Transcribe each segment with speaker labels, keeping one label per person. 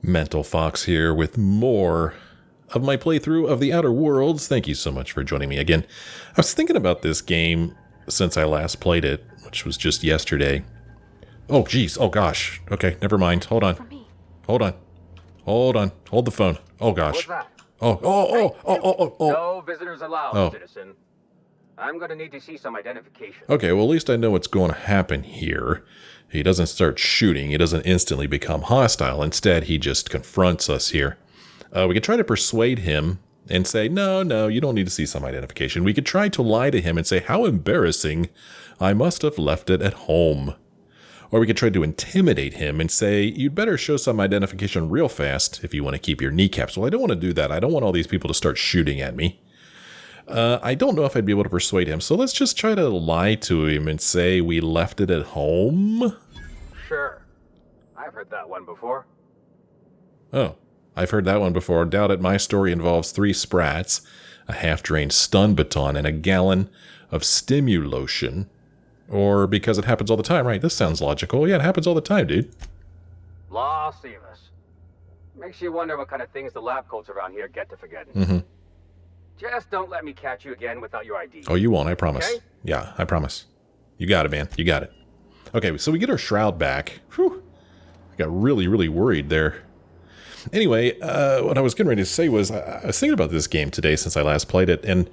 Speaker 1: Mental Fox here with more of my playthrough of The Outer Worlds. Thank you so much for joining me again. I was thinking about this game since I last played it, which was just yesterday. Oh, geez. Oh, gosh. Okay, never mind. Hold on. Hold on. Hold on. Hold the phone. Oh, gosh.
Speaker 2: What's that?
Speaker 1: Oh.
Speaker 2: No visitors allowed,
Speaker 1: Oh.
Speaker 2: citizen. I'm going to need to see some identification.
Speaker 1: Okay, well, at least I know what's going to happen here. He doesn't start shooting. He doesn't instantly become hostile. Instead, he just confronts us here. We could try to persuade him and say, no, you don't need to see some identification. We could try to lie to him and say, how embarrassing. I must have left it at home. Or we could try to intimidate him and say, you'd better show some identification real fast if you want to keep your kneecaps. Well, I don't want to do that. I don't want all these people to start shooting at me. I don't know if I'd be able to persuade him, so let's just try to lie to him and say we left it at home.
Speaker 2: Sure. I've heard that one before.
Speaker 1: Oh, I've heard that one before. Doubt it. My story involves 3 sprats, a half-drained stun baton, and a gallon of stimulotion. Or because it happens all the time, right? This sounds logical. Yeah, it happens all the time, dude.
Speaker 2: Law Seamus. Makes you wonder what kind of things the lab coats around here get to forgetting.
Speaker 1: Mm-hmm.
Speaker 2: Just don't let me catch you again without your ID.
Speaker 1: Oh, you won't, I promise.
Speaker 2: Okay?
Speaker 1: Yeah, I promise. You got it, man. You got it. Okay, so we get our shroud back. Whew. I got really, really worried there. Anyway, what I was getting ready to say was, I was thinking about this game today since I last played it, and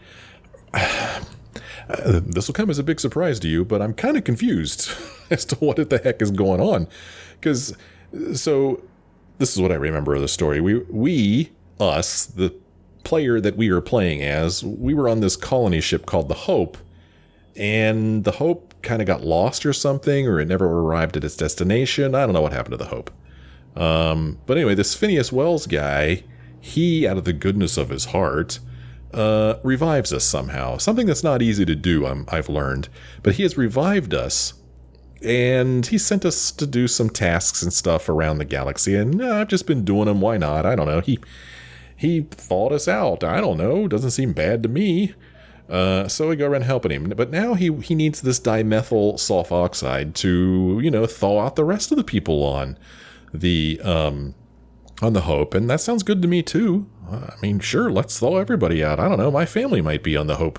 Speaker 1: this will come as a big surprise to you, but I'm kind of confused as to what the heck is going on. Because, so, this is what I remember of the story. Us, the player that we were playing as, we were on this colony ship called the Hope, and the Hope kind of got lost or something, or it never arrived at its destination. I don't know what happened to the Hope. But anyway, this Phineas Wells guy, he, out of the goodness of his heart, revives us somehow. Something that's not easy to do, I've learned. But he has revived us, and he sent us to do some tasks and stuff around the galaxy, and I've just been doing them. Why not? I don't know. He thawed us out. I don't know. Doesn't seem bad to me. So we go around helping him. But now he needs this dimethyl sulfoxide to, thaw out the rest of the people on the Hope. And that sounds good to me, too. I mean, sure, let's thaw everybody out. I don't know. My family might be on the Hope.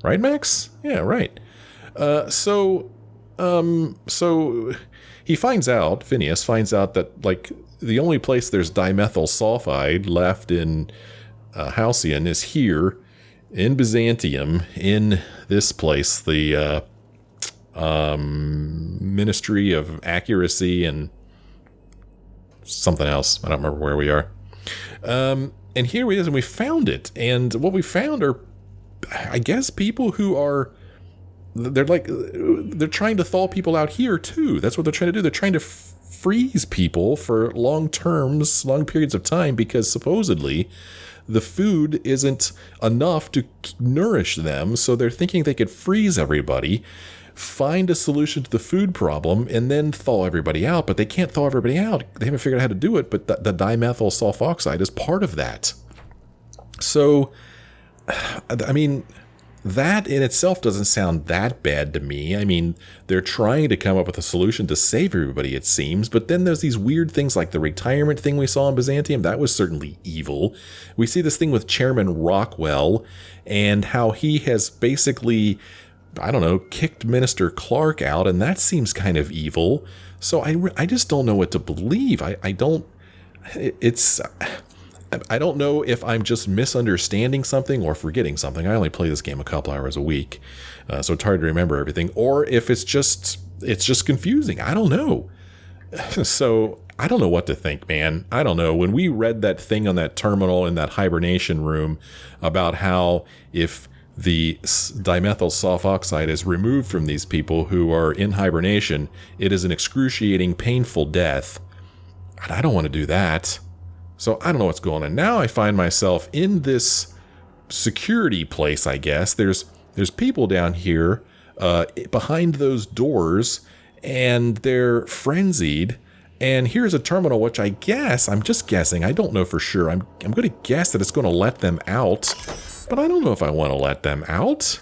Speaker 1: Right, Max? Yeah, right. So he finds out, Phineas finds out that, the only place there's dimethyl sulfide left in Halcyon is here in Byzantium, in this place, the Ministry of Accuracy and something else. I don't remember where we are. And here it is, and we found it. And what we found are, I guess, people who are, they're trying to thaw people out here too. That's what they're trying to do. They're trying to freeze people for long periods of time, because supposedly the food isn't enough to nourish them. So they're thinking they could freeze everybody, find a solution to the food problem, and then thaw everybody out. But they can't thaw everybody out. They haven't figured out how to do it, but the dimethyl sulfoxide is part of that. So, I mean, that in itself doesn't sound that bad to me. I mean, they're trying to come up with a solution to save everybody, it seems. But then there's these weird things like the retirement thing we saw in Byzantium. That was certainly evil. We see this thing with Chairman Rockwell and how he has basically, I don't know, kicked Minister Clark out. And that seems kind of evil. So I just don't know what to believe. I don't know if I'm just misunderstanding something or forgetting something. I only play this game a couple hours a week, so it's hard to remember everything. Or if it's just confusing. I don't know. So I don't know what to think, man. I don't know. When we read that thing on that terminal in that hibernation room about how if the dimethyl sulfoxide is removed from these people who are in hibernation, it is an excruciating, painful death. And I don't want to do that. So I don't know what's going on. Now I find myself in this security place, I guess. There's people down here behind those doors, and they're frenzied. And here's a terminal, which I guess, I'm just guessing, I don't know for sure. I'm going to guess that it's going to let them out, but I don't know if I want to let them out.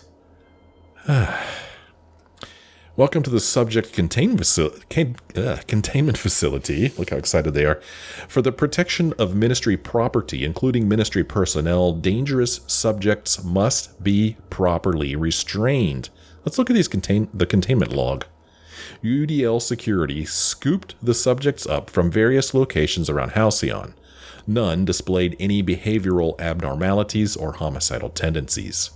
Speaker 1: Welcome to the subject containment facility. Look how excited they are. For the protection of ministry property, including ministry personnel, dangerous subjects must be properly restrained. Let's look at the containment log. UDL security scooped the subjects up from various locations around Halcyon. None displayed any behavioral abnormalities or homicidal tendencies.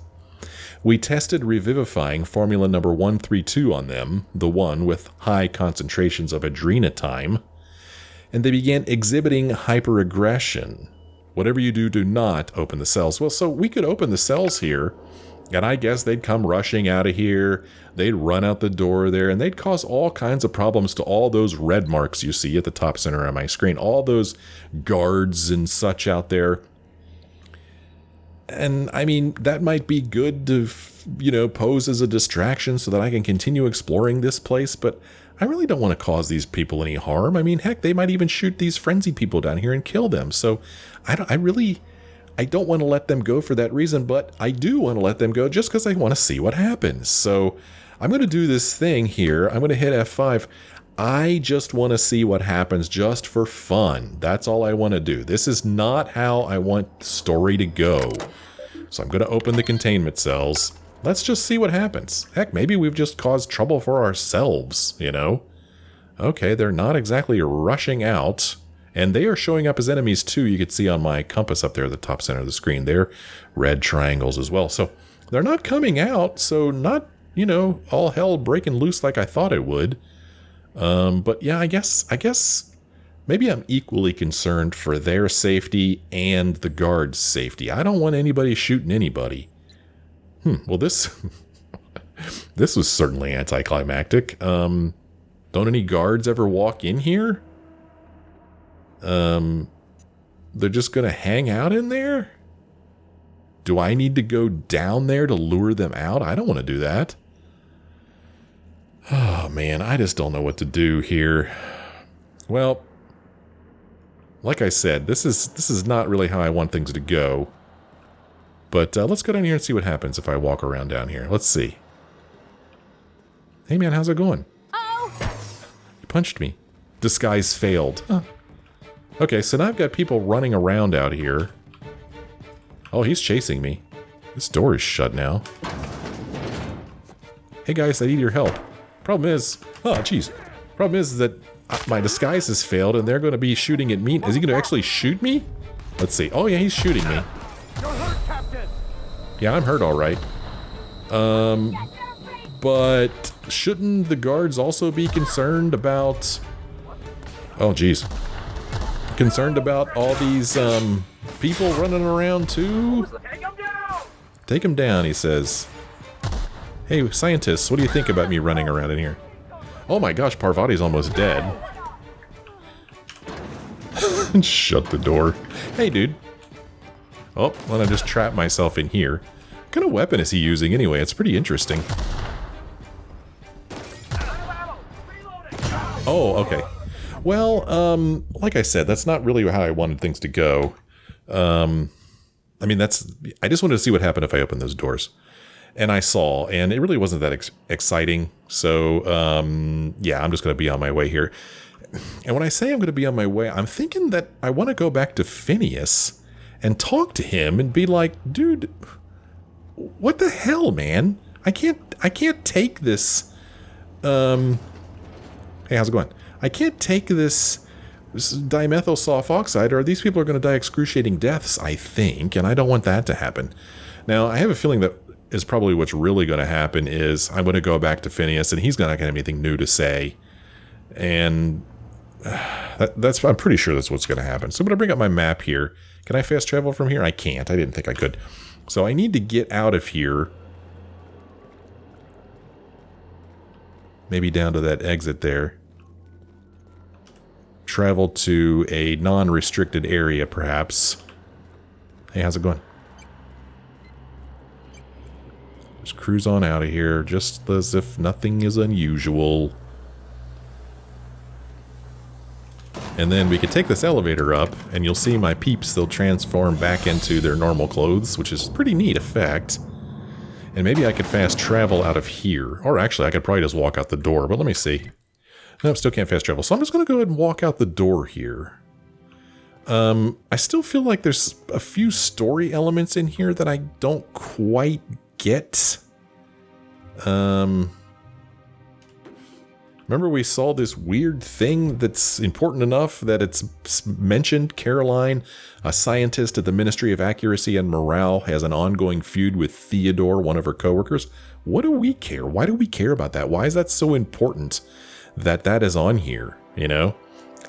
Speaker 1: We tested revivifying formula number 132 on them, the one with high concentrations of adrenatime, and they began exhibiting hyperaggression. Whatever you do, do not open the cells. Well, so we could open the cells here, and I guess they'd come rushing out of here, they'd run out the door there, and they'd cause all kinds of problems to all those red marks you see at the top center of my screen, all those guards and such out there. And, I mean, that might be good to, pose as a distraction so that I can continue exploring this place, but I really don't want to cause these people any harm. I mean, heck, they might even shoot these frenzied people down here and kill them. So, I don't want to let them go for that reason, but I do want to let them go just because I want to see what happens. So, I'm going to do this thing here. I'm going to hit F5. I just want to see what happens just for fun. That's all I want to do. This is not how I want the story to go. So I'm going to open the containment cells. Let's just see what happens. Heck, maybe we've just caused trouble for ourselves, Okay, they're not exactly rushing out. And they are showing up as enemies too. You can see on my compass up there at the top center of the screen. They're red triangles as well. So they're not coming out. So not, all hell breaking loose like I thought it would. But yeah, I guess maybe I'm equally concerned for their safety and the guards' safety. I don't want anybody shooting anybody. Well, this was certainly anticlimactic. Don't any guards ever walk in here? They're just gonna hang out in there? Do I need to go down there to lure them out? I don't want to do that. Oh man, I just don't know what to do here. Well, like I said, this is not really how I want things to go. But let's go down here and see what happens if I walk around down here. Let's see. Hey man, how's it going?
Speaker 3: Oh!
Speaker 1: You punched me. Disguise failed. Huh. Okay, so now I've got people running around out here. Oh, he's chasing me. This door is shut now. Hey guys, I need your help. Problem is, Problem is that my disguise has failed and they're going to be shooting at me. Is he going to actually shoot me? Let's see. Oh yeah, he's shooting me.
Speaker 3: You're hurt, Captain.
Speaker 1: Yeah, I'm hurt all right. But shouldn't the guards also be concerned about... Oh geez. Concerned about all these people running around too? Take him down, he says. Hey, scientists, what do you think about me running around in here? Oh my gosh, Parvati's almost dead. Shut the door. Hey, dude. Oh, well, I just trapped myself in here. What kind of weapon is he using anyway? It's pretty interesting. Oh, okay. Well, like I said, that's not really how I wanted things to go. I mean, I just wanted to see what happened if I opened those doors. And I saw, and it really wasn't that exciting. So, yeah, I'm just going to be on my way here. And when I say I'm going to be on my way, I'm thinking that I want to go back to Phineas and talk to him and be like, dude, what the hell, man? I can't take this. Hey, how's it going? I can't take this dimethyl sulfoxide, or these people are going to die excruciating deaths, I think, and I don't want that to happen. Now, I have a feeling that is probably what's really going to happen is I'm going to go back to Phineas, and he's not going to have anything new to say. And I'm pretty sure that's what's going to happen. So I'm going to bring up my map here. Can I fast travel from here? I can't. I didn't think I could. So I need to get out of here. Maybe down to that exit there. Travel to a non-restricted area, perhaps. Hey, how's it going? Just cruise on out of here, just as if nothing is unusual. And then we could take this elevator up, and you'll see my peeps, they'll transform back into their normal clothes, which is a pretty neat effect. And maybe I could fast travel out of here. Or actually, I could probably just walk out the door, but let me see. Nope, still can't fast travel. So I'm just going to go ahead and walk out the door here. I still feel like there's a few story elements in here that I don't quite get. Remember we saw this weird thing that's important enough that it's mentioned? Caroline, a scientist at the Ministry of Accuracy and Morale, has an ongoing feud with Theodore, one of her coworkers. What do we care? Why do we care about that? Why is that so important that that is on here, you know?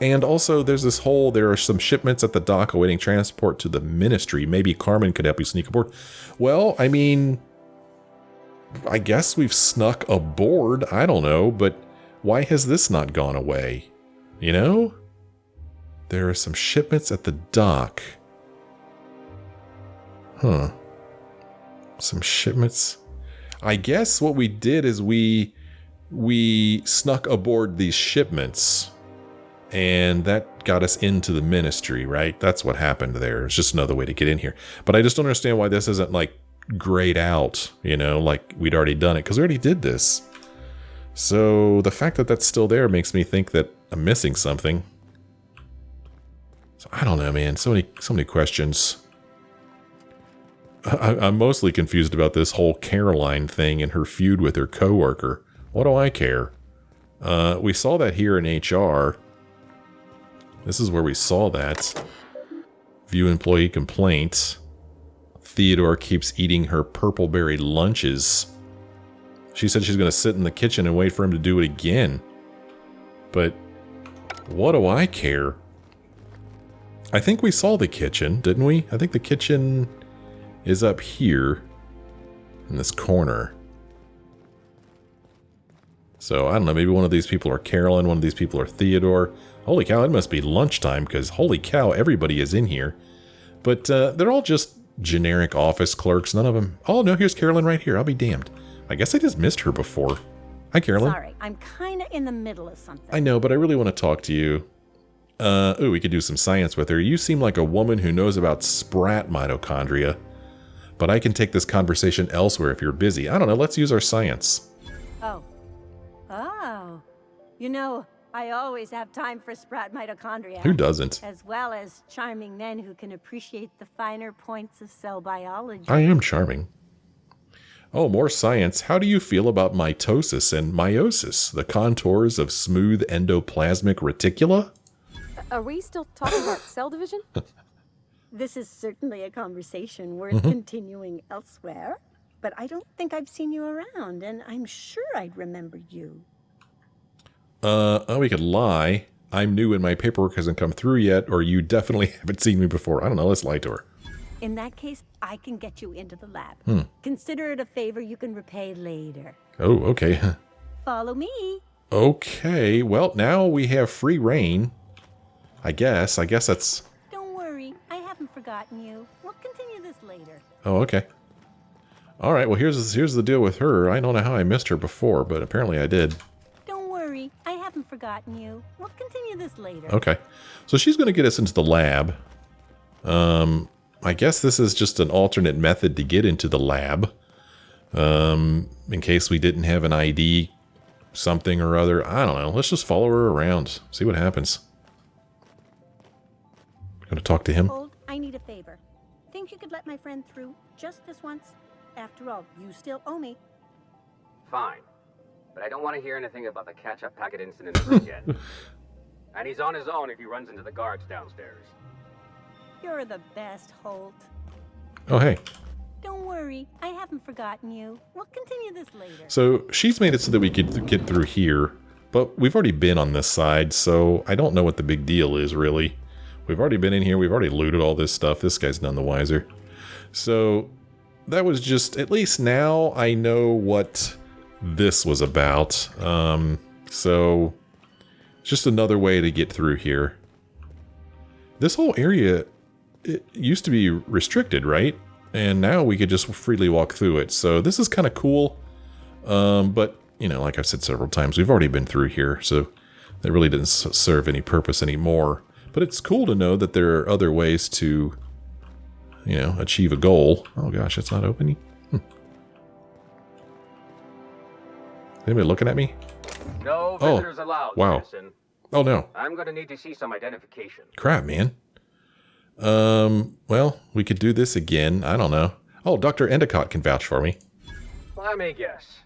Speaker 1: And also, there's this whole, there are some shipments at the dock awaiting transport to the Ministry. Maybe Carmen could help you sneak aboard. Well, I mean, I guess we've snuck aboard. I don't know, but why has this not gone away? You know? There are some shipments at the dock. Huh. Some shipments. I guess what we did is we snuck aboard these shipments. And that got us into the Ministry, right? That's what happened there. It's just another way to get in here. But I just don't understand why this isn't, like, grayed out, you know, like we'd already done it, because we already did this. So the fact that that's still there makes me think that I'm missing something. So I don't know, man. So many questions. I'm mostly confused about this whole Caroline thing and her feud with her coworker. What do I care? We saw that here in HR. This is where we saw that. View employee complaints. Theodore keeps eating her purple berry lunches. She said she's going to sit in the kitchen and wait for him to do it again. But what do I care? I think we saw the kitchen, didn't we? I think the kitchen is up here in this corner. So, I don't know, maybe one of these people are Carolyn, one of these people are Theodore. Holy cow, it must be lunchtime, because holy cow, everybody is in here. But they're all just generic office clerks, none of them... Oh, no, here's Carolyn right here, I'll be damned. I guess I just missed her before. Hi, Carolyn.
Speaker 3: Sorry, I'm kinda in the middle of something.
Speaker 1: I know, but I really want to talk to you. Ooh, we could do some science with her. You seem like a woman who knows about sprat mitochondria. But I can take this conversation elsewhere if you're busy. I don't know, let's use our science.
Speaker 3: Oh. You know, I always have time for sprat mitochondria.
Speaker 1: Who doesn't?
Speaker 3: As well as charming men who can appreciate the finer points of cell biology.
Speaker 1: I am charming. Oh, more science. How do you feel about mitosis and meiosis, the contours of smooth endoplasmic reticula?
Speaker 4: Are we still talking about cell division?
Speaker 3: This is certainly a conversation worth continuing elsewhere, but I don't think I've seen you around, and I'm sure I'd remember you.
Speaker 1: Oh, we could lie. I'm new and my paperwork hasn't come through yet, or you definitely haven't seen me before. I don't know, let's lie to her.
Speaker 3: In that case, I can get you into the lab. Consider it a favor you can repay later.
Speaker 1: Oh, okay.
Speaker 3: Follow me.
Speaker 1: Okay, well, now we have free reign. I guess that's...
Speaker 3: Don't worry, I haven't forgotten you. We'll continue this later.
Speaker 1: Oh, okay. Alright, well, here's the deal with her. I don't know how I missed her before, but apparently I did.
Speaker 3: Don't worry, I haven't forgotten you. We'll continue this later.
Speaker 1: Okay. So she's going to get us into the lab. I guess this is just an alternate method to get into the lab. In case we didn't have an ID something or other. I don't know. Let's just follow her around. See what happens. Gonna talk to him?
Speaker 3: Hold, I need a favor. Think you could let my friend through just this once? After all, you still owe me.
Speaker 2: Fine. But I don't want to hear anything about the catch-up packet incident ever again. And he's on his own if he runs into the guards downstairs.
Speaker 3: You're the best, Holt.
Speaker 1: Oh, hey.
Speaker 3: Don't worry, I haven't forgotten you. We'll continue this later.
Speaker 1: So she's made it so that we could get through here, but we've already been on this side, so I don't know what the big deal is, really. We've already been in here, we've already looted all this stuff. This guy's none the wiser. So that was just, at least now I know what this was about. So it's just another way to get through here. This whole area, it used to be restricted, right? And now we could just freely walk through it. So this is kind of cool. But, you know, like I've said several times, we've already been through here. So that really didn't serve any purpose anymore. But it's cool to know that there are other ways to, you know, achieve a goal. Oh gosh, it's not opening. Anybody looking at me?
Speaker 2: No visitors allowed,
Speaker 1: wow.
Speaker 2: citizen.
Speaker 1: Oh, no.
Speaker 2: I'm gonna need to see some identification.
Speaker 1: Crap, man. Well, we could do this again. I don't know. Oh, Dr. Endicott can vouch for me.
Speaker 2: Let me guess.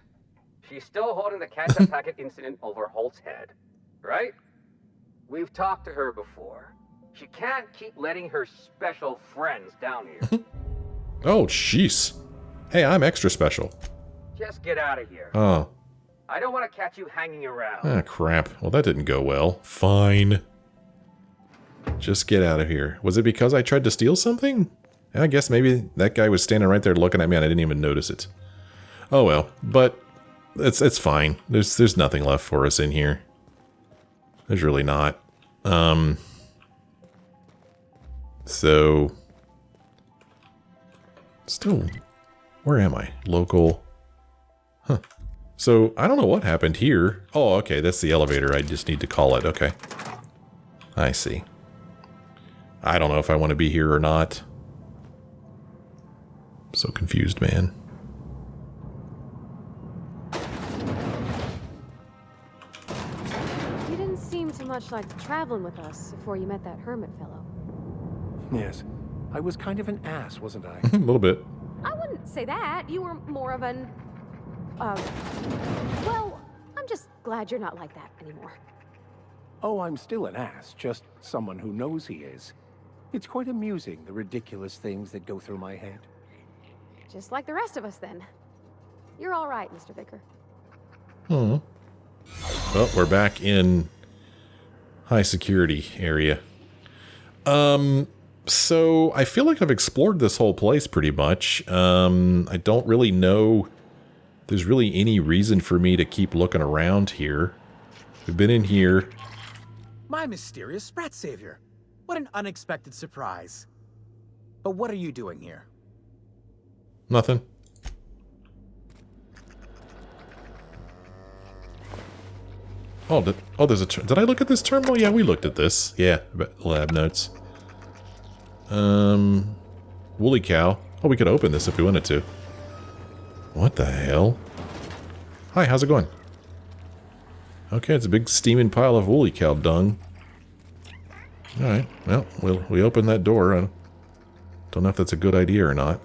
Speaker 2: She's still holding the catch-up packet incident over Holt's head, right? We've talked to her before. She can't keep letting her special friends down here.
Speaker 1: Oh, jeez. Hey, I'm extra special.
Speaker 2: Just get out of here.
Speaker 1: Oh.
Speaker 2: I don't want to catch you hanging around.
Speaker 1: Ah, crap. Well, that didn't go well. Fine. Just get out of here. Was it because I tried to steal something? I guess maybe that guy was standing right there looking at me and I didn't even notice it. Oh well, but it's fine. There's nothing left for us in here. There's really not. So still, where am I? Local. Huh. So I don't know what happened here. Oh, okay, that's the elevator. I just need to call it. Okay. I see. I don't know if I want to be here or not. I'm so confused, man.
Speaker 4: You didn't seem too much like traveling with us before you met that hermit fellow.
Speaker 5: Yes. I was kind of an ass, wasn't I?
Speaker 1: A little bit.
Speaker 4: I wouldn't say that. You were more of an... well, I'm just glad you're not like that anymore.
Speaker 5: Oh, I'm still an ass, just someone who knows he is. It's quite amusing, the ridiculous things that go through my head.
Speaker 4: Just like the rest of us, then. You're all right, Mr. Vicker.
Speaker 1: Well, we're back in high security area. So I feel like I've explored this whole place pretty much. I don't really know if there's really any reason for me to keep looking around here. We've been in here.
Speaker 6: My mysterious sprat savior. What an unexpected surprise. But what are you doing here?
Speaker 1: Nothing. Oh, there's a... Did I look at this terminal? Yeah, we looked at this. Yeah, lab notes. Woolly cow. Oh, we could open this if we wanted to. What the hell? Hi, how's it going? Okay, it's a big steaming pile of woolly cow dung. Alright, well, we opened that door. I don't know if that's a good idea or not.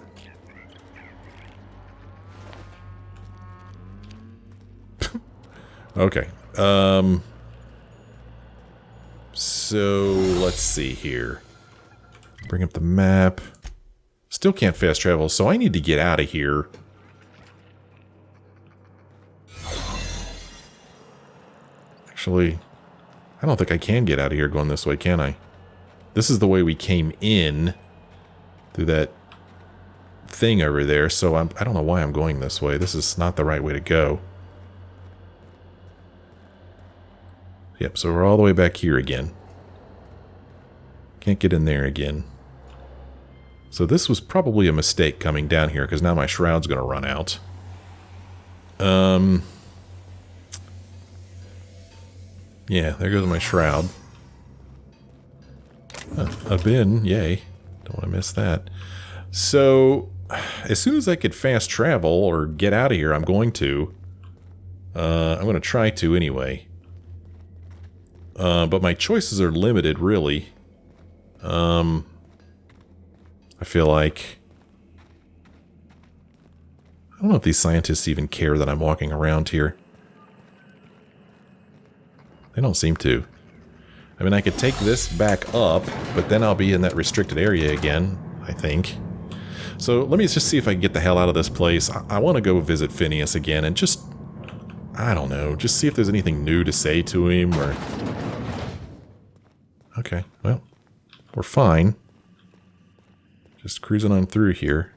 Speaker 1: Okay. So, let's see here. Bring up the map. Still can't fast travel, so I need to get out of here. Actually, I don't think I can get out of here going this way, can I? This is the way we came in through that thing over there, so I don't know why I'm going this way. This is not the right way to go. Yep, so we're all the way back here again. Can't get in there again. So this was probably a mistake coming down here, because now my shroud's going to run out. Yeah, there goes my shroud. A bin, yay. Don't want to miss that. So, as soon as I could fast travel or get out of here, I'm going to. I'm going to try to anyway. But my choices are limited, really. I feel like... I don't know if these scientists even care that I'm walking around here. They don't seem to. I mean, I could take this back up, but then I'll be in that restricted area again, I think. So let me just see if I can get the hell out of this place. I want to go visit Phineas again and just... I don't know, just see if there's anything new to say to him, or... Okay, well, we're fine. Just cruising on through here.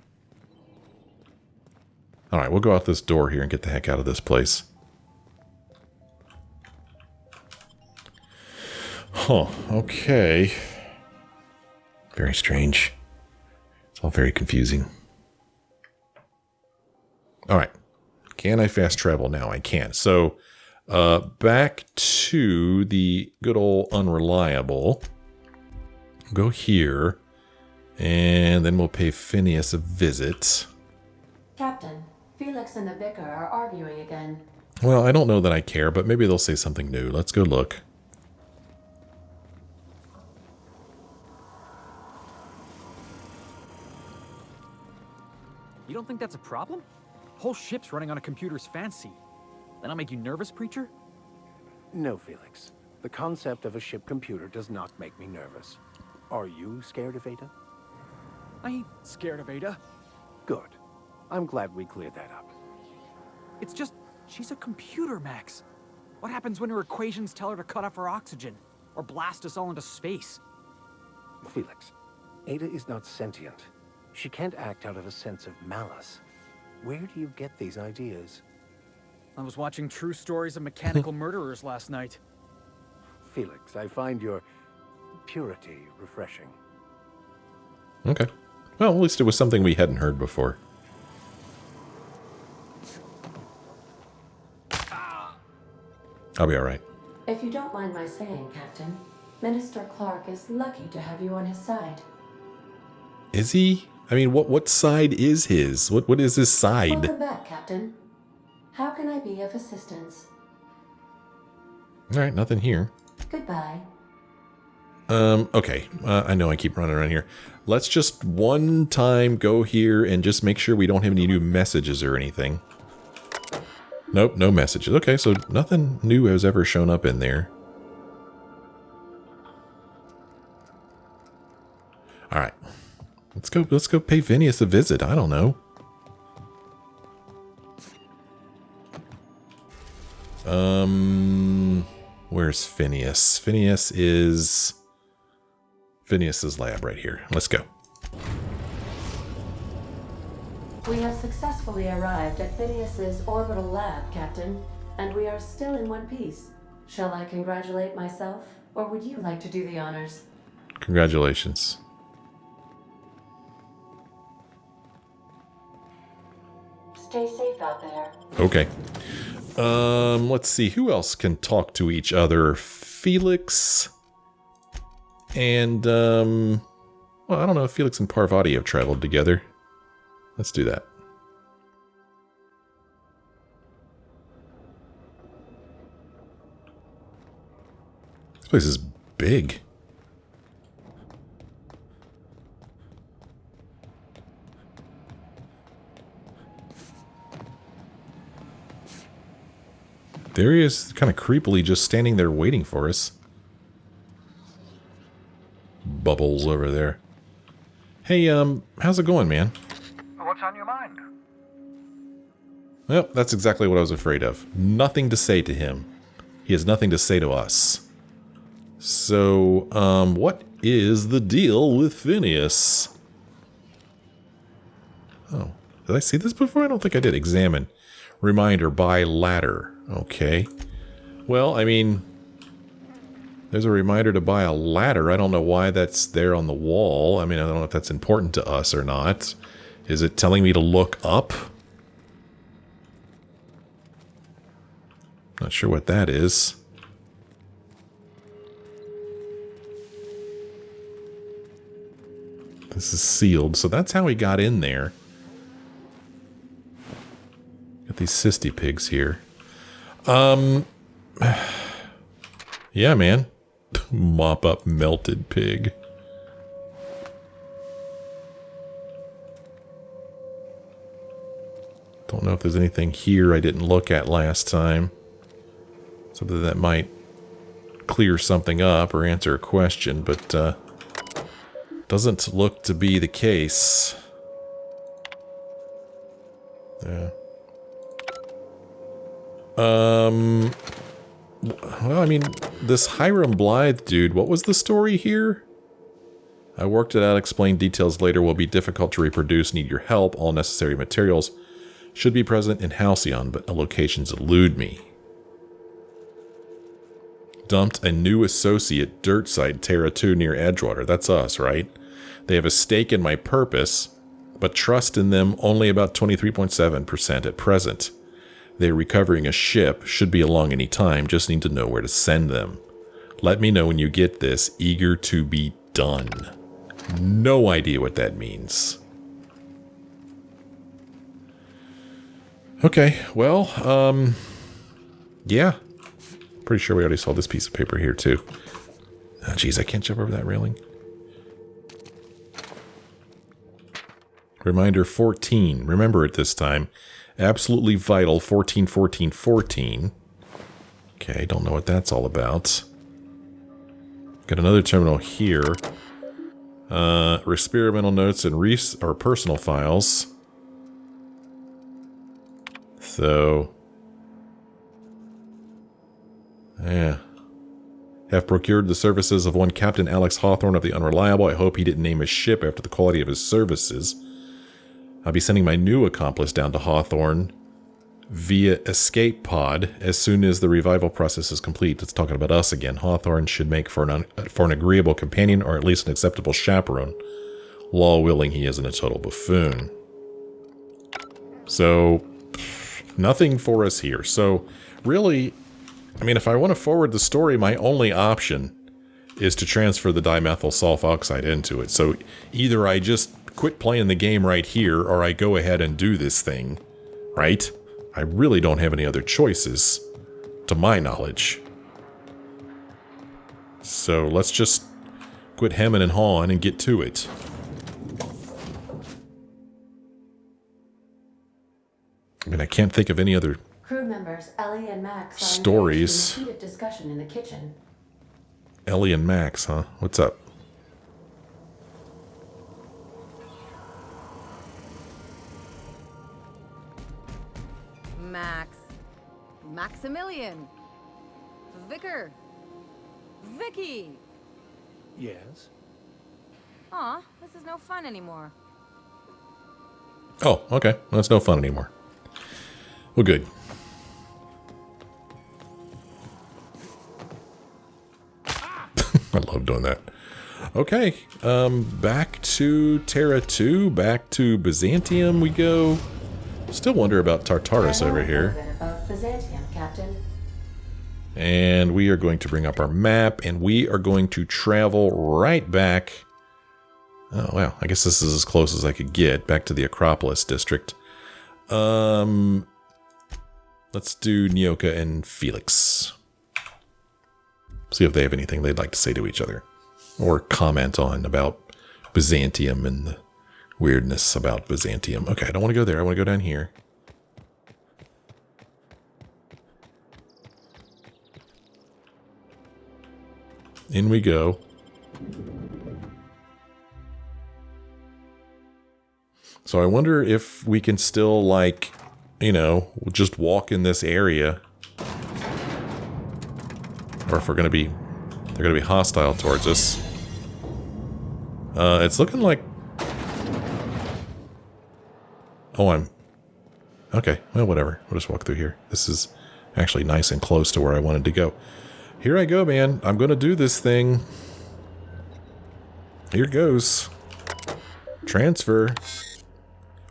Speaker 1: Alright, we'll go out this door here and get the heck out of this place. Huh, okay. Very strange. It's all very confusing. Alright. Can I fast travel now? I can. So, back to the good old unreliable. Go here. And then we'll pay Phineas a visit.
Speaker 7: Captain, Felix and the Vicar are arguing again.
Speaker 1: Well, I don't know that I care, but maybe they'll say something new. Let's go look.
Speaker 7: You don't think that's a problem? Whole ship's running on a computer's fancy. That'll make you nervous, Preacher?
Speaker 5: No, Felix. The concept of a ship computer does not make me nervous. Are you scared of Ada?
Speaker 7: I ain't scared of Ada.
Speaker 5: Good. I'm glad we cleared that up.
Speaker 7: It's just, she's a computer, Max. What happens when her equations tell her to cut off her oxygen? Or blast us all into space?
Speaker 5: Felix, Ada is not sentient. She can't act out of a sense of malice. Where do you get these ideas?
Speaker 7: I was watching true stories of mechanical murderers last night.
Speaker 5: Felix, I find your purity refreshing.
Speaker 1: Okay. Well, at least it was something we hadn't heard before. I'll be alright.
Speaker 8: If you don't mind my saying, Captain, Minister Clark is lucky to have you on his side.
Speaker 1: Is he? I mean, what side is his? What is his side?
Speaker 8: Welcome back, Captain. How can I be of assistance?
Speaker 1: Alright, nothing here.
Speaker 8: Goodbye.
Speaker 1: Okay. I know I keep running around here. Let's just one time go here and just make sure we don't have any new messages or anything. Nope, no messages. Okay, so nothing new has ever shown up in there. Alright. Let's go pay Phineas a visit. I don't know. Where's Phineas? Phineas is Phineas's lab right here. Let's go.
Speaker 8: We have successfully arrived at Phineas's orbital lab, Captain, and we are still in one piece. Shall I congratulate myself, or would you like to do the honors?
Speaker 1: Congratulations.
Speaker 8: Stay safe out there.
Speaker 1: Okay. Let's see. Who else can talk to each other? Felix and, well, I don't know if Felix and Parvati have traveled together. Let's do that. This place is big. There he is, kind of creepily just standing there waiting for us. Bubbles over there. Hey, how's it going, man?
Speaker 9: What's on your mind?
Speaker 1: Well, that's exactly what I was afraid of. Nothing to say to him. He has nothing to say to us. So, what is the deal with Phineas? Oh, did I see this before? I don't think I did. Examine. Reminder, by ladder. Okay. Well, I mean, there's a reminder to buy a ladder. I don't know why that's there on the wall. I mean, I don't know if that's important to us or not. Is it telling me to look up? Not sure what that is. This is sealed, so that's how he got in there. Got these cysty pigs here. Yeah, man. Mop up melted pig. Don't know if there's anything here I didn't look at last time. Something that might clear something up or answer a question, but doesn't look to be the case. Yeah. Well, I mean, this Hiram Blythe dude, what was the story here? I worked it out, explained details later, will be difficult to reproduce, need your help, all necessary materials should be present in Halcyon, but locations elude me. Dumped a new associate dirt site, Terra 2 near Edgewater, that's us, right? They have a stake in my purpose, but trust in them only about 23.7% at present. They're recovering a ship, should be along any time, just need to know where to send them. Let me know when you get this, eager to be done. No idea what that means. Okay, well, Yeah. Pretty sure we already saw this piece of paper here, too. Oh, geez, I can't jump over that railing. Reminder 14. Remember it this time. Absolutely vital 14, 14, 14. Okay, don't know what that's all about. Got another terminal here. Experimental notes and or personal files. So, yeah. Have procured the services of one Captain Alex Hawthorne of the Unreliable. I hope he didn't name his ship after the quality of his services. I'll be sending my new accomplice down to Hawthorne via escape pod as soon as the revival process is complete. It's talking about us again. Hawthorne should make for an agreeable companion, or at least an acceptable chaperone. Law willing, he isn't a total buffoon. So, nothing for us here. So, really, I mean, if I want to forward the story, my only option is to transfer the dimethyl sulfoxide into it. So, either I just quit playing the game right here, or I go ahead and do this thing, right? I really don't have any other choices, to my knowledge. So let's just quit hemming and hawing and get to it. I mean, I can't think of any other
Speaker 8: Crew members Ellie and Max are
Speaker 1: stories.
Speaker 8: engaged in a heated discussion in the kitchen.
Speaker 1: Ellie and Max, huh? What's up?
Speaker 10: Maximilian. Vicar. Vicky.
Speaker 5: Yes?
Speaker 10: Aw, this is no fun anymore.
Speaker 1: Oh, okay. Well, it's no fun anymore. Well, good. I love doing that. Okay, back to Terra 2, back to Byzantium we go. Still wonder about Tartarus over here.
Speaker 8: Of Byzantium, Captain.
Speaker 1: And we are going to bring up our map, and we are going to travel right back. Oh, wow. I guess this is as close as I could get. Back to the Acropolis district. Let's do Nyoka and Felix. See if they have anything they'd like to say to each other. Or comment on about Byzantium and the weirdness about Byzantium. Okay, I don't want to go there. I want to go down here. In we go. So I wonder if we can still, like, you know, just walk in this area. Or if we're going to be, they're going to be hostile towards us. It's looking like... Oh, I'm... Okay, well, whatever. We'll just walk through here. This is actually nice and close to where I wanted to go. Here I go, man. I'm going to do this thing. Here goes. Transfer.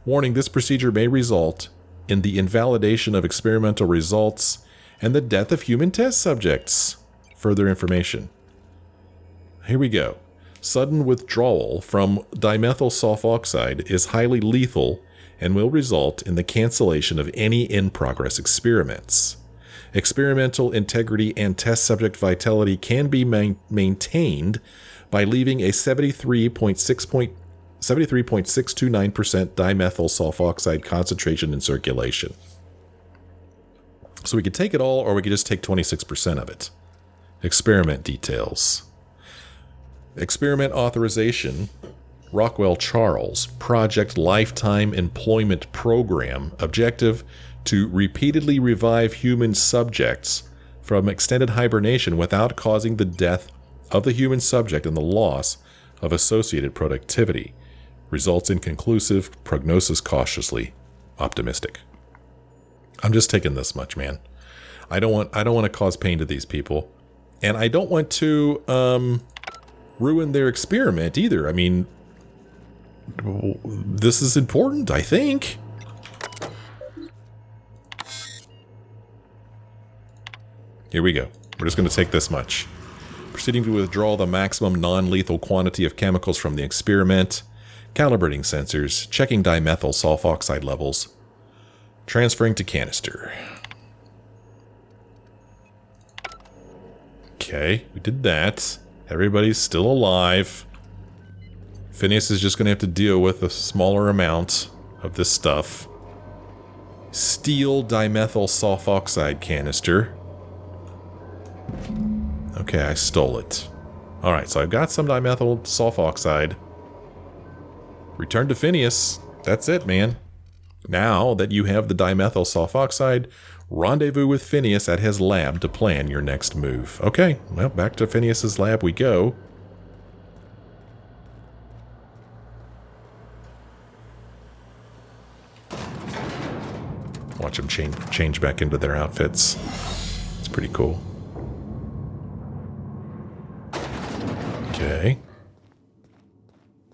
Speaker 1: Warning, this procedure may result in the invalidation of experimental results and the death of human test subjects. Further information. Here we go. Sudden withdrawal from dimethyl sulfoxide is highly lethal and will result in the cancellation of any in-progress experiments. Experimental integrity and test subject vitality can be maintained by leaving a 73.629% dimethyl sulfoxide concentration in circulation. So we could take it all, or we could just take 26% of it. Experiment details. Experiment authorization. Rockwell Charles. Project Lifetime Employment Program. Objective: to repeatedly revive human subjects from extended hibernation without causing the death of the human subject and the loss of associated productivity. Results inconclusive. Prognosis cautiously optimistic. I'm just taking this much, man. I don't want to cause pain to these people. And I don't want to ruin their experiment either. I mean, this is important, I think. Here we go. We're just going to take this much. Proceeding to withdraw the maximum non-lethal quantity of chemicals from the experiment. Calibrating sensors. Checking dimethyl sulfoxide levels. Transferring to canister. Okay, we did that. Everybody's still alive. Phineas is just going to have to deal with a smaller amount of this stuff. Steel dimethyl sulfoxide canister. Okay, I stole it. Alright, so I've got some dimethyl sulfoxide. Return to Phineas. That's it, man. Now that you have the dimethyl sulfoxide, rendezvous with Phineas at his lab to plan your next move. Okay, well, back to Phineas's lab we go. Watch them change back into their outfits. It's pretty cool. Okay.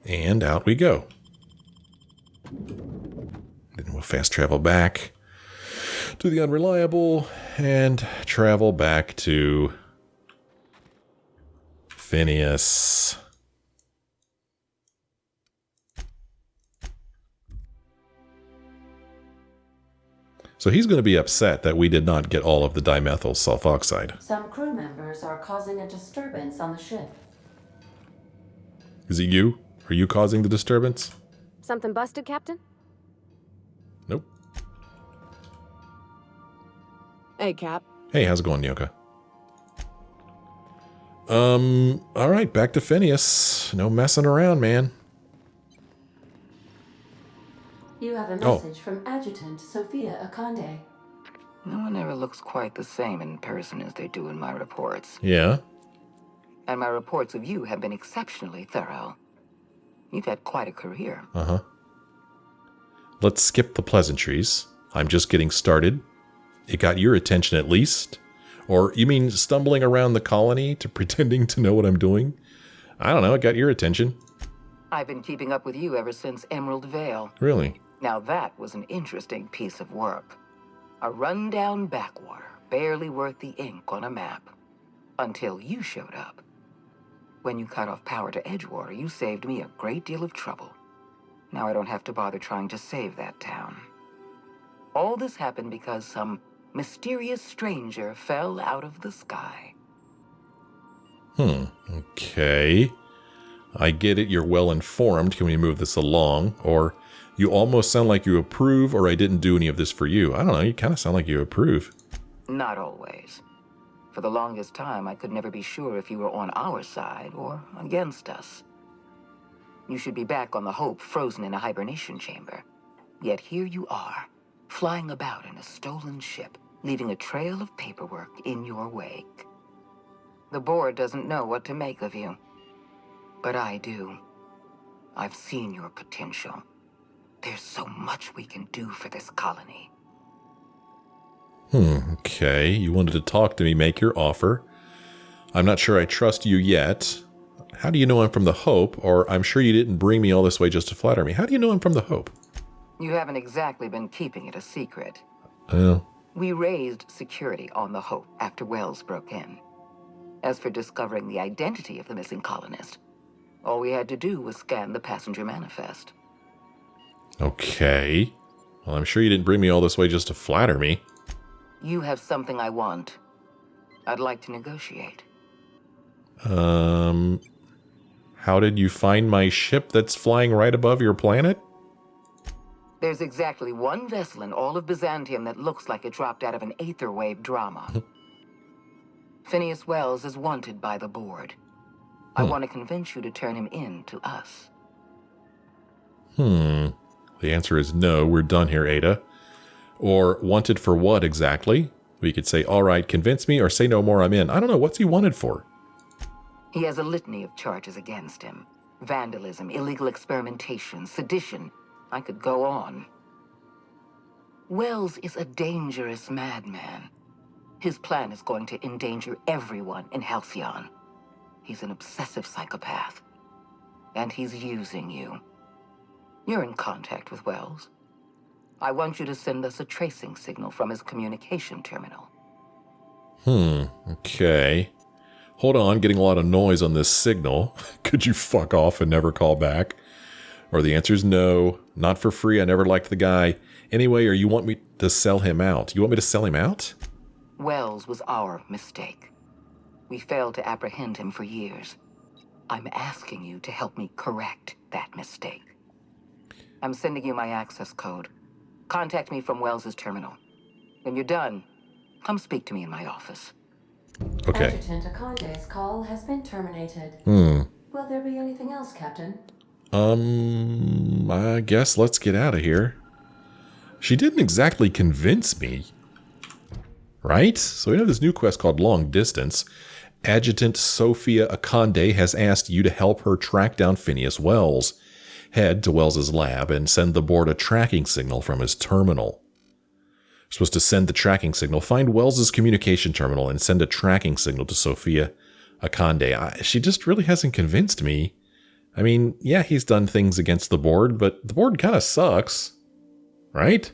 Speaker 1: And out we go. Then we'll fast travel back to the Unreliable and travel back to Phineas. So he's going to be upset that we did not get all of the dimethyl sulfoxide.
Speaker 8: Some crew members are causing a disturbance on the ship.
Speaker 1: Is it you? Are you causing the disturbance?
Speaker 4: Something busted, Captain?
Speaker 1: Nope.
Speaker 11: Hey, Cap.
Speaker 1: Hey, how's it going, Nyoka? Alright, back to Phineas. No messing around, man.
Speaker 8: You have a message from Adjutant Sofia Akande.
Speaker 12: No one ever looks quite the same in person as they do in my reports.
Speaker 1: Yeah?
Speaker 12: And my reports of you have been exceptionally thorough. You've had quite a career.
Speaker 1: Uh-huh. Let's skip the pleasantries. I'm just getting started. It got your attention at least? Or you mean stumbling around the colony to pretending to know what I'm doing? I don't know, it got your attention.
Speaker 12: I've been keeping up with you ever since Emerald Vale.
Speaker 1: Really?
Speaker 12: Now that was an interesting piece of work. A rundown backwater, barely worth the ink on a map. Until you showed up. When you cut off power to Edgewater, you saved me a great deal of trouble. Now I don't have to bother trying to save that town. All this happened because some mysterious stranger fell out of the sky.
Speaker 1: Okay. I get it, you're well informed. Can we move this along? Or you almost sound like you approve, or I didn't do any of this for you. I don't know, you kind of sound like you approve.
Speaker 12: Not always. For the longest time, I could never be sure if you were on our side or against us. You should be back on the Hope, frozen in a hibernation chamber. Yet here you are, flying about in a stolen ship, leaving a trail of paperwork in your wake. The board doesn't know what to make of you. But I do. I've seen your potential. There's so much we can do for this colony.
Speaker 1: Okay. You wanted to talk to me, make your offer. I'm not sure I trust you yet. How do you know I'm from the Hope? Or I'm sure you didn't bring me all this way just to flatter me. How do you know I'm from the Hope?
Speaker 12: You haven't exactly been keeping it a secret.
Speaker 1: Oh.
Speaker 12: We raised security on the Hope after Wells broke in. As for discovering the identity of the missing colonist, all we had to do was scan the passenger manifest.
Speaker 1: Okay. Well, I'm sure you didn't bring me all this way just to flatter me.
Speaker 12: You have something I want. I'd like to negotiate.
Speaker 1: How did you find my ship that's flying right above your planet?
Speaker 12: There's exactly one vessel in all of Byzantium that looks like it dropped out of an aetherwave drama. Phineas Wells is wanted by the board. I want to convince you to turn him in to us.
Speaker 1: The answer is no, we're done here, Ada. Or wanted for what exactly? We could say, all right, convince me, or say no more, I'm in. I don't know, what's he wanted for?
Speaker 12: He has a litany of charges against him. Vandalism, illegal experimentation, sedition. I could go on. Wells is a dangerous madman. His plan is going to endanger everyone in Halcyon. He's an obsessive psychopath. And he's using you. You're in contact with Wells. I want you to send us a tracing signal from his communication terminal.
Speaker 1: Okay. Hold on, getting a lot of noise on this signal. Could you fuck off and never call back? Or the answer's no, not for free, I never liked the guy. Anyway, or you want me to sell him out? You want me to sell him out?
Speaker 12: Wells was our mistake. We failed to apprehend him for years. I'm asking you to help me correct that mistake. I'm sending you my access code. Contact me from Wells's terminal. When you're done, come speak to me in my office.
Speaker 1: Okay.
Speaker 8: Adjutant Akande's call has been terminated. Will there be anything else, Captain?
Speaker 1: I guess let's get out of here. She didn't exactly convince me. Right? So we have this new quest called Long Distance. Adjutant Sofia Akande has asked you to help her track down Phineas Wells. Head to Wells's lab and send the board a tracking signal from his terminal. You're supposed to send the tracking signal, find Wells's communication terminal, and send a tracking signal to Sofia Akande. She just really hasn't convinced me. I mean, yeah, he's done things against the board, but the board kind of sucks. Right?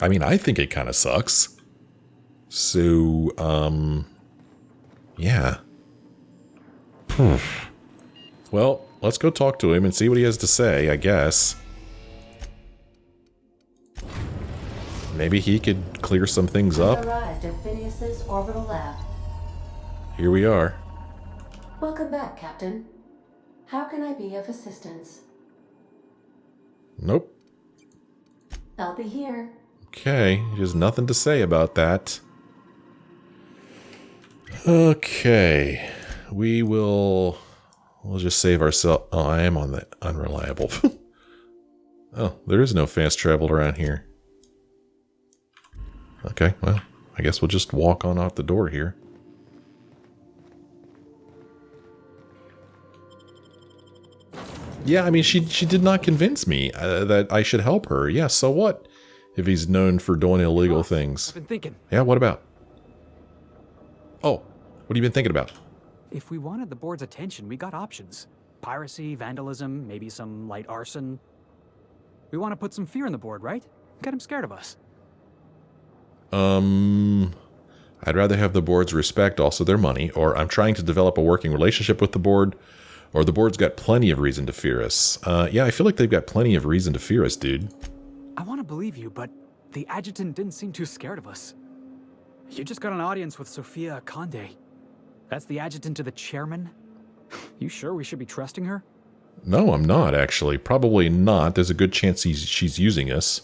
Speaker 1: I mean, I think it kind of sucks. So, yeah. Well, let's go talk to him and see what he has to say, I guess. Maybe he could clear some things up.
Speaker 8: Arrived at Phineas's orbital lab.
Speaker 1: Here we are.
Speaker 8: Welcome back, Captain. How can I be of assistance?
Speaker 1: Nope.
Speaker 8: I'll be here.
Speaker 1: Okay, there's nothing to say about that. Okay, we'll just save ourselves. Oh, I am on the unreliable. Oh, there is no fast travel around here. Okay, well, I guess we'll just walk on out the door here. Yeah, I mean, she did not convince me that I should help her. Yeah, so what? If he's known for doing illegal things.
Speaker 7: I've been thinking.
Speaker 1: Yeah, what about? Oh, what have you been thinking about?
Speaker 7: If we wanted the board's attention, we got options. Piracy, vandalism, maybe some light arson. We want to put some fear in the board, right? Get him scared of us.
Speaker 1: I'd rather have the board's respect also their money, or I'm trying to develop a working relationship with the board, or the board's got plenty of reason to fear us. Yeah, I feel like they've got plenty of reason to fear us, dude.
Speaker 7: I want to believe you, but the adjutant didn't seem too scared of us. You just got an audience with Sofia Akande. That's the adjutant to the chairman? You sure we should be trusting her?
Speaker 1: No, I'm not, actually. Probably not. There's a good chance she's using us.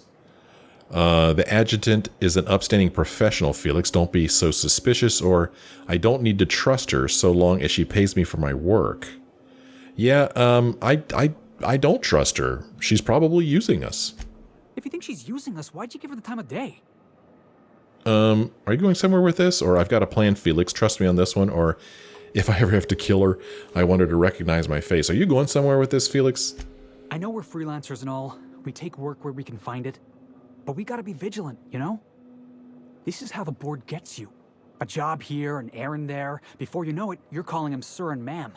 Speaker 1: The adjutant is an upstanding professional, Felix. Don't be so suspicious, or I don't need to trust her so long as she pays me for my work. Yeah, I don't trust her. She's probably using us.
Speaker 7: If you think she's using us, why'd you give her the time of day?
Speaker 1: Are you going somewhere with this? Or I've got a plan, Felix. Trust me on this one. Or if I ever have to kill her, I want her to recognize my face. Are you going somewhere with this, Felix?
Speaker 7: I know we're freelancers and all. We take work where we can find it. But we gotta be vigilant, you know? This is how the board gets you. A job here, an errand there. Before you know it, you're calling him sir and ma'am.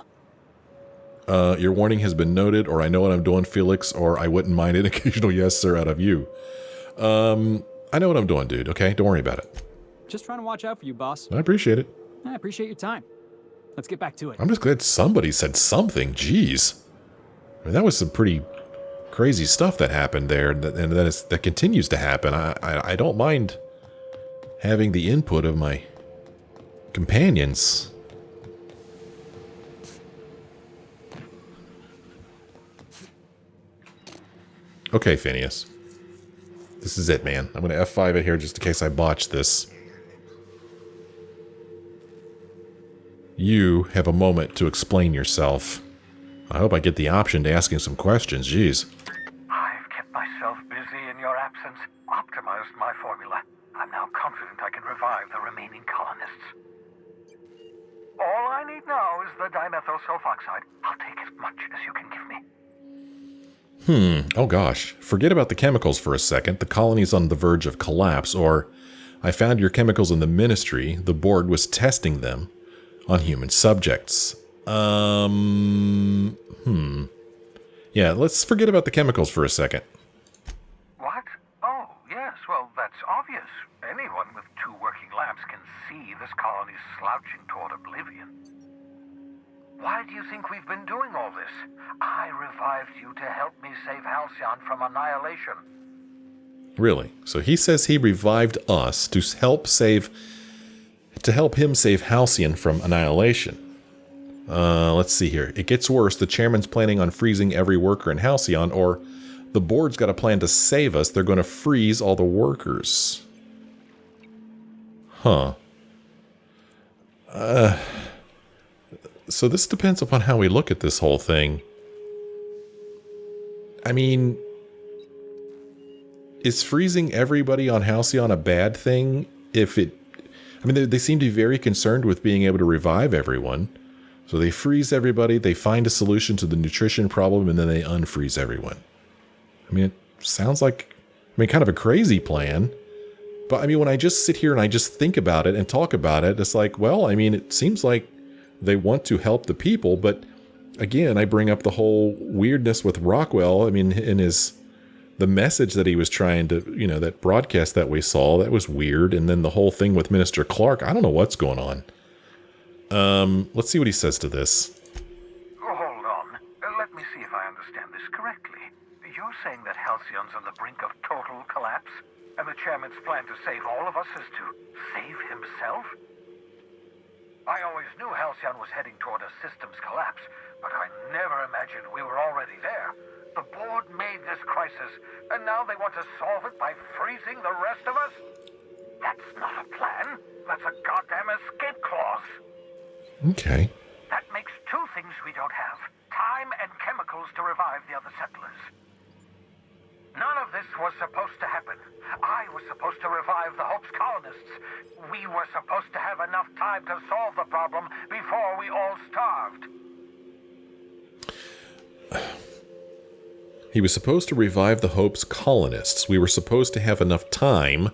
Speaker 1: Your warning has been noted, or I know what I'm doing, Felix, or I wouldn't mind an occasional yes, sir, out of you. I know what I'm doing, dude, okay? Don't worry about it.
Speaker 7: Just trying to watch out for you, boss.
Speaker 1: I appreciate it.
Speaker 7: I appreciate your time. Let's get back to it.
Speaker 1: I'm just glad somebody said something. Jeez. I mean, that was some pretty crazy stuff that happened there, and that continues to happen. I don't mind having the input of my companions. Okay, Phineas. This is it, man. I'm going to F5 it here just in case I botch this. You have a moment to explain yourself. I hope I get the option to asking some questions. Jeez.
Speaker 9: I've kept myself busy in your absence, optimized my formula. I'm now confident I can revive the remaining colonists. All I need now is the dimethyl sulfoxide. I'll take as much as you can give me.
Speaker 1: Oh gosh. Forget about the chemicals for a second. The colony's on the verge of collapse, or I found your chemicals in the Ministry. The board was testing them on human subjects. Yeah, let's forget about the chemicals for a second.
Speaker 9: What? Oh, yes, well, that's obvious. Anyone with 2 working labs can see this colony's slouching toward oblivion. Why do you think we've been doing all this? I revived you to help me save Halcyon from annihilation.
Speaker 1: Really? So he says he revived us to help save to help him save Halcyon from annihilation. Let's see here. It gets worse. The chairman's planning on freezing every worker in Halcyon, or the board's got a plan to save us. They're going to freeze all the workers. Huh. So this depends upon how we look at this whole thing. I mean, is freezing everybody on Halcyon a bad thing? If it... I mean, they seem to be very concerned with being able to revive everyone. So they freeze everybody, they find a solution to the nutrition problem, and then they unfreeze everyone. I mean, it sounds like, kind of a crazy plan. But, I mean, when I just sit here and I just think about it and talk about it, it's like, well, I mean, it seems like they want to help the people. But, again, I bring up the whole weirdness with Rockwell. I mean, in the message that he was trying to, that broadcast that we saw, that was weird. And then the whole thing with Minister Clark, I don't know what's going on. Let's see what he says to this.
Speaker 9: Oh, hold on. Let me see if I understand this correctly. You're saying that Halcyon's on the brink of total collapse, and the chairman's plan to save all of us is to save himself? I always knew Halcyon was heading toward a systems collapse, but I never imagined we were already there. The board made this crisis, and now they want to solve it by freezing the rest of us? That's not a plan. That's a goddamn escape clause.
Speaker 1: Okay.
Speaker 9: That makes two things we don't have. Time and chemicals to revive the other settlers. None of this was supposed to happen. I was supposed to revive the Hope's colonists. We were supposed to have enough time to solve the problem before we all starved.
Speaker 1: He was supposed to revive the Hope's colonists. We were supposed to have enough time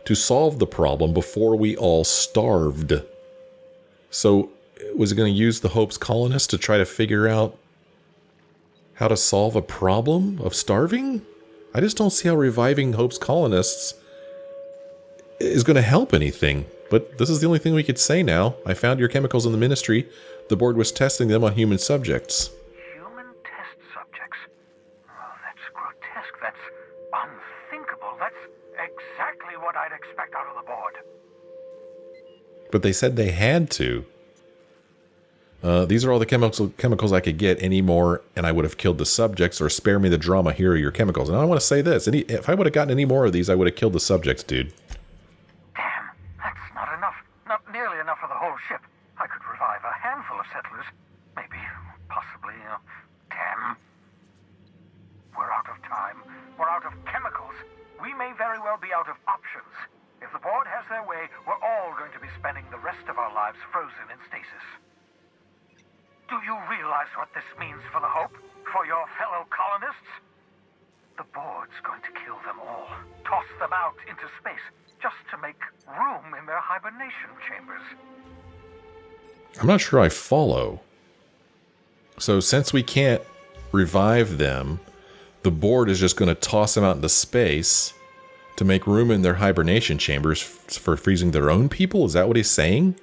Speaker 1: to solve the problem before we all starved. So, was it going to use the Hope's colonists to try to figure out how to solve a problem of starving? I just don't see how reviving Hope's colonists is going to help anything. But this is the only thing we could say now. I found your chemicals in the Ministry. The board was testing them on human subjects.
Speaker 9: Human test subjects? Oh, that's grotesque. That's unthinkable. That's exactly what I'd expect out of the board.
Speaker 1: But they said they had to. These are all the chemicals I could get anymore, and I would have killed the subjects, or spare me the drama, here are your chemicals. And I want to say this, if I would have gotten any more of these, I would have killed the subjects, dude.
Speaker 9: Damn, that's not enough. Not nearly enough for the whole ship. I could revive a handful of settlers. Maybe, possibly, damn. We're out of time. We're out of chemicals. We may very well be out of options. If the board has their way, we're all going to be spending the rest of our lives frozen in stasis. Do you realize what this means for the Hope? For your fellow colonists? The board's going to kill them all. Toss them out into space, just to make room in their hibernation chambers.
Speaker 1: I'm not sure I follow. So since we can't revive them, the board is just going to toss them out into space to make room in their hibernation chambers for freezing their own people? Is that what he's saying?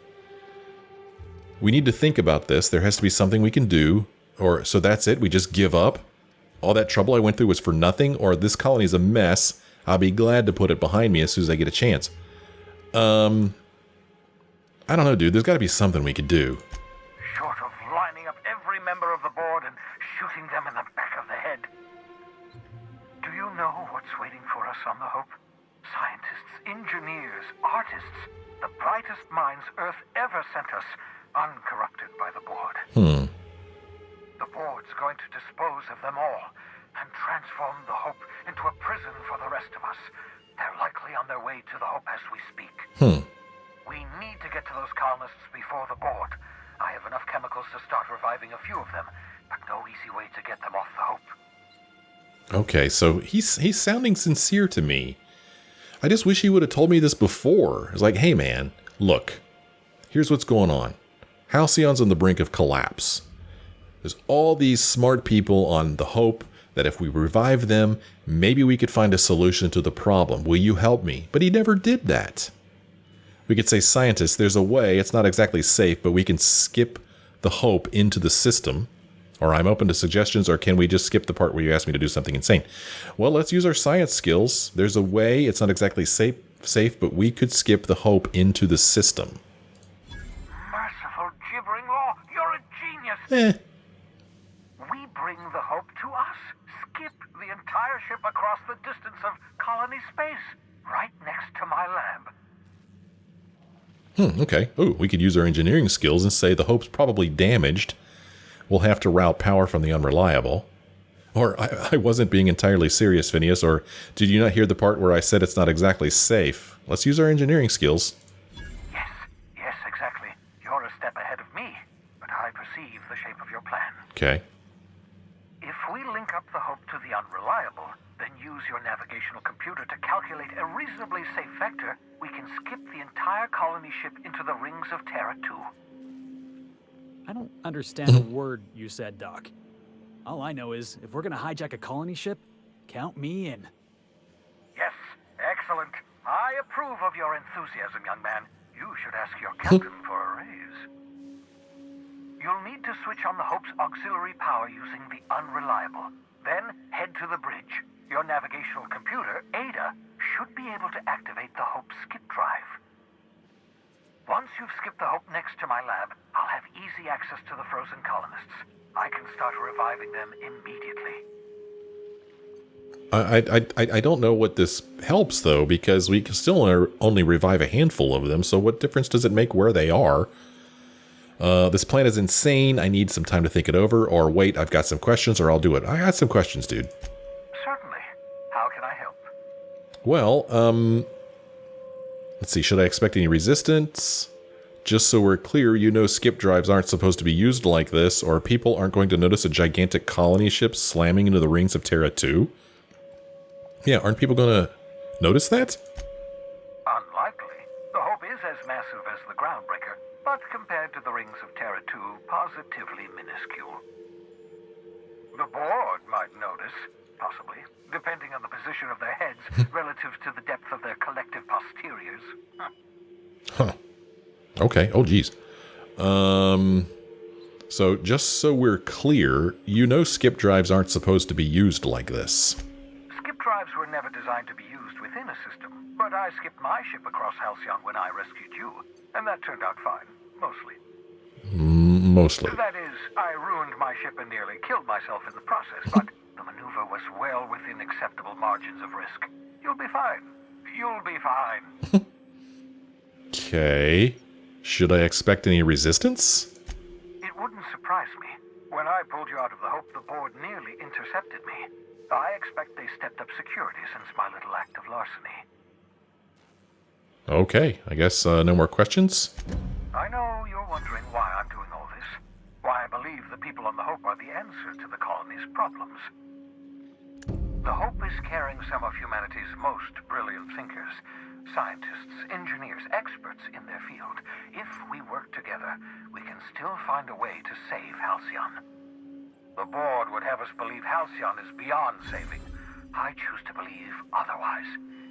Speaker 1: We need to think about this. There has to be something we can do. Or, so that's it? We just give up? All that trouble I went through was for nothing? Or this colony's a mess. I'll be glad to put it behind me as soon as I get a chance. I don't know, dude. There's got to be something we could do.
Speaker 9: Short of lining up every member of the board and shooting them in the back of the head. Do you know what's waiting for us on the Hope? Scientists, engineers, artists. The brightest minds Earth ever sent us. Uncorrupted by the board. The board's going to dispose of them all and transform the Hope into a prison for the rest of us. They're likely on their way to the Hope as we speak. We need to get to those colonists before the board. I have enough chemicals to start reviving a few of them, but no easy way to get them off the Hope.
Speaker 1: Okay, so he's sounding sincere to me. I just wish he would have told me this before. It's like, hey man, look, here's what's going on. Halcyon's on the brink of collapse. There's all these smart people on the Hope that if we revive them, maybe we could find a solution to the problem. Will you help me? But he never did that. We could say, scientists, there's a way, it's not exactly safe, but we can skip the Hope into the system. Or I'm open to suggestions, or can we just skip the part where you asked me to do something insane? Well, let's use our science skills. There's a way, it's not exactly safe, but we could skip the Hope into the system.
Speaker 9: We bring the Hope to us. Skip the entire ship across the distance of colony space, right next to my lab.
Speaker 1: Okay. Ooh, we could use our engineering skills and say the Hope's probably damaged. We'll have to route power from the unreliable. Or I wasn't being entirely serious, Phineas, or did you not hear the part where I said it's not exactly safe? Let's use our engineering skills.
Speaker 9: Yes, exactly. You're a step ahead of me, but I perceive the shape of your plan.
Speaker 1: Okay.
Speaker 9: If we link up the Hope to the unreliable, then use your navigational computer to calculate a reasonably safe vector, we can skip the entire colony ship into the rings of Terra 2.
Speaker 7: I don't understand a word you said, Doc. All I know is, if we're gonna hijack a colony ship, count me in.
Speaker 9: Yes, excellent. I approve of your enthusiasm, young man. You should ask your captain for a raise. You'll need to switch on the Hope's auxiliary power using the unreliable. Then head to the bridge. Your navigational computer, Ada, should be able to activate the Hope's skip drive. Once you've skipped the Hope next to my lab, I'll have easy access to the frozen colonists. I can start reviving them immediately.
Speaker 1: I don't know what this helps, though, because we can still only revive a handful of them, so what difference does it make where they are? This plan is insane, I need some time to think it over, or wait, I've got some questions, or I'll do it. I got some questions, dude.
Speaker 9: Certainly. How can I help?
Speaker 1: Well, let's see, should I expect any resistance? Just so we're clear, you know skip drives aren't supposed to be used like this, or people aren't going to notice a gigantic colony ship slamming into the rings of Terra 2? Yeah, aren't people going to notice that?
Speaker 9: Unlikely. The Hope is as massive as the Groundbreaker, but compared to the rings of Terra 2, positively minuscule. The board might notice, possibly, depending on the position of their heads relative to the depth of their collective posteriors.
Speaker 1: Huh. Okay. Oh, geez. So just so we're clear, you know skip drives aren't supposed to be used like this.
Speaker 9: Skip drives were never designed to be used within a system, but I skipped my ship across Halcyon when I rescued you, and that turned out fine, mostly.
Speaker 1: Mostly.
Speaker 9: That is, I ruined my ship and nearly killed myself in the process, but the maneuver was well within acceptable margins of risk. You'll be fine. You'll be fine.
Speaker 1: Okay. Should I expect any resistance?
Speaker 9: It wouldn't surprise me. When I pulled you out of the Hope, the board nearly intercepted me. I expect they stepped up security since my little act of larceny.
Speaker 1: Okay, I guess no more questions?
Speaker 9: I know you're wondering why I'm doing all this. Why I believe the people on the Hope are the answer to the colony's problems. The Hope is carrying some of humanity's most brilliant thinkers. Scientists, engineers, experts in their field. If we work together, we can still find a way to save Halcyon. The board would have us believe Halcyon is beyond saving. I choose to believe otherwise.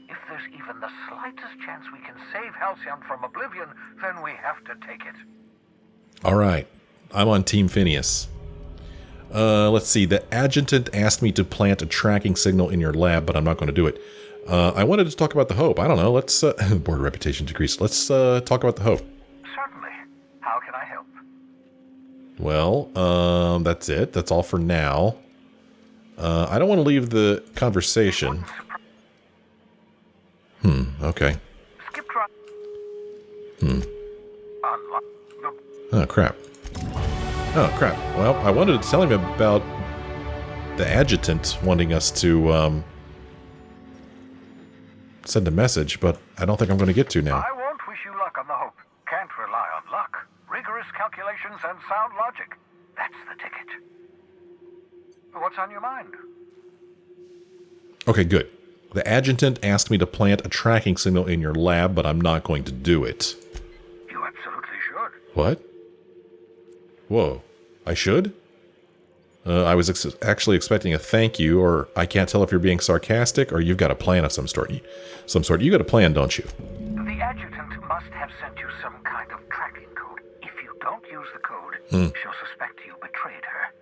Speaker 9: If there's even the slightest chance we can save Halcyon from oblivion, then we have to take it.
Speaker 1: All right. I'm on Team Phineas. Let's see. The Adjutant asked me to plant a tracking signal in your lab, but I'm not going to do it. I wanted to talk about the Hope. I don't know. Let's... board reputation decreased. Let's talk about the Hope.
Speaker 9: Certainly. How can I help?
Speaker 1: Well, that's it. That's all for now. I don't want to leave the conversation. Okay.
Speaker 9: Skip drive.
Speaker 1: Oh, crap. Oh, crap. Well, I wanted to tell him about the Adjutant wanting us to, send a message, but I don't think I'm going to get to now.
Speaker 9: I won't wish you luck on the Hope. Can't rely on luck. Rigorous calculations and sound logic. That's the ticket. What's on your mind?
Speaker 1: Okay, good. The Adjutant asked me to plant a tracking signal in your lab, but I'm not going to do it.
Speaker 9: You absolutely should.
Speaker 1: What? Whoa. I should? I was actually expecting a thank you, or I can't tell if you're being sarcastic, or you've got a plan of some sort. You got a plan, don't you?
Speaker 9: The Adjutant must have sent you some kind of tracking code. If you don't use the code, she'll suspect you betrayed her.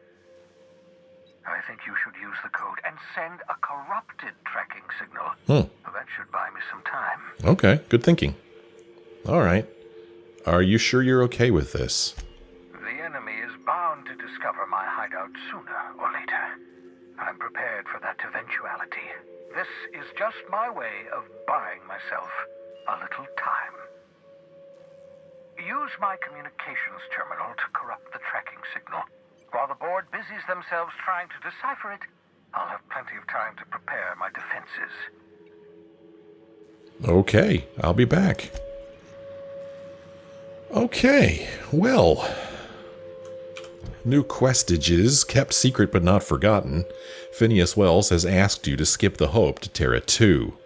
Speaker 9: I think you should use the code and send a corrupted tracking signal. That should buy me some time.
Speaker 1: Okay, good thinking. All right. Are you sure you're okay with this?
Speaker 9: The enemy is bound to I'm prepared for that eventuality. This is just my way of buying myself a little time. Use my communications terminal to corrupt the tracking signal. While the board busies themselves trying to decipher it, I'll have plenty of time to prepare my defenses.
Speaker 1: Okay, I'll be back. Okay, well. New Questages, kept secret but not forgotten. Phineas Wells has asked you to skip the Hope to Terra 2. You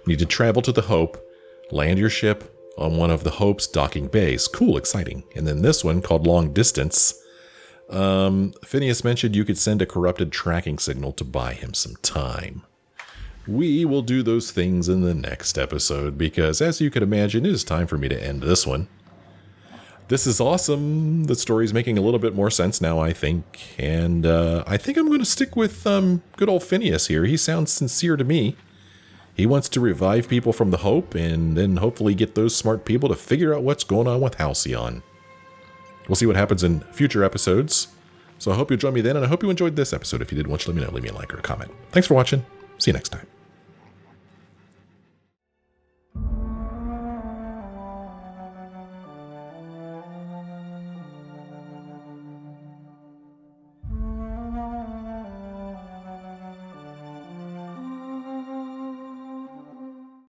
Speaker 1: need to travel to the Hope, land your ship on one of the Hope's docking bays. Cool, exciting. And then this one, called Long Distance. Phineas mentioned you could send a corrupted tracking signal to buy him some time. We will do those things in the next episode, because as you can imagine, it is time for me to end this one. This is awesome. The story's making a little bit more sense now, I think. And I think I'm going to stick with good old Phineas here. He sounds sincere to me. He wants to revive people from the Hope and then hopefully get those smart people to figure out what's going on with Halcyon. We'll see what happens in future episodes. So I hope you'll join me then, and I hope you enjoyed this episode. If you did, why don't you let me know? Leave me a like or a comment. Thanks for watching. See you next time.